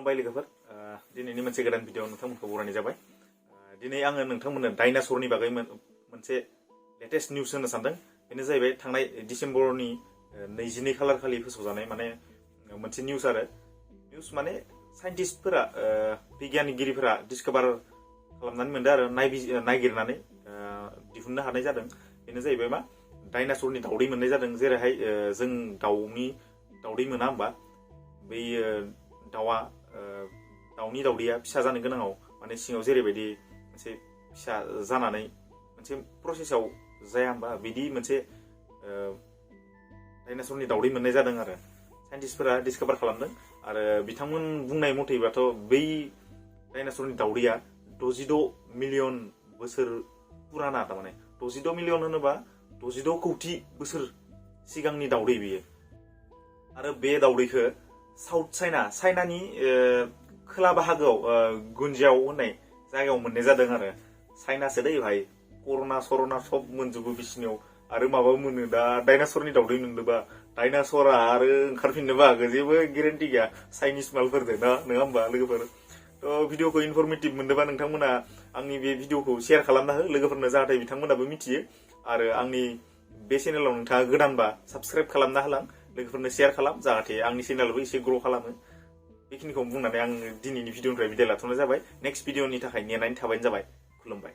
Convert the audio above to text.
खुलुमबाय लोगोफोर दिनैनि मोनसे गोदान भिडिअ नोंथांमोनखौ बरायनाय जाबाय। दिनै आङो नोंथांमोननो डायनासरनि बागै मोनसे लेटेस्ट निउस होनो सानदों। बेनो जाहैबाय थांनाय डिसेम्बरनि 22 खालार खालि फोसावजानाय माने मोनसे निउस आरो निउस माने साइन्टिस्टफोरा बिगियानगिरिफोरा डिसकभार खालामनानै मोनदों आरो नायगिरनानै दिहुननो हानाय जादों। बेनो जाहैबाय मा डायनासरनि दावदै मोननाय जादों। जेरैहाय जों दाउनि दावदै मोना होमबा बै दाउनि दावदैया फिसा जानो गोनाङाव माने सिङाव जेरैबायदि मोनसे फिसा जानानै मोनसे प्रसेसआव जाया होमबा बिदि मोनसे डायनासरनि दावदै मोननाय जादों आरो साइन्टिस्टफोरा डिसकभार खालामदों। आरो बिथांमोन बुंनाय मथेब्लाथ' बै डायनासरनि दावदैया 66 मिलियन बोसोर पुराना। थारमाने 66 मिलियन होनोबा 66 कौटि बोसोर सिगांनि दावदै बियो। आरो बे दावदैखौ साउथ चाइनानि खोला बाहागोआव गुनजियाव होननाय जायगायाव मोननाय जादों आरो चाइनासो दै भाई कर'ना सब मोनजोबो बिसिनियाव आरो माबा मोनो दा डायनासरनि दावदै मोनदोंबा डायनासरा आरो ओंखारफिननोबो हागौ, जेबो गेरेन्टि गैया चाइनिस मालफोरजों ना नङा होमबा लोगोफोर। थ' भिडिअखौ इनफरमेटिभ मोनदोंबा नोंथांमोना आंनि बे भिडिअखौ शेयार खालामना हो लोगोफोरनो, जाहाथे बिथांमोनाबो मिथियो। आरो आंनि बे चेनेलाव नोंथाङा गोदानबा साबस्क्राइब खालामना होलां, लोगोफोरनो शेयार खालाम, जाहाथे आंनि चेनेलाबो एसे ग्र' खालामो। बेखिनिखौ बुंनानै आं दिनैनि भिडिअनिफ्राय बिदाय लाथ'नाय जाबाय। नेक्स्ट भिडिअनि थाखाय नेनानै थाबानो जाबाय। खुलुमबाय।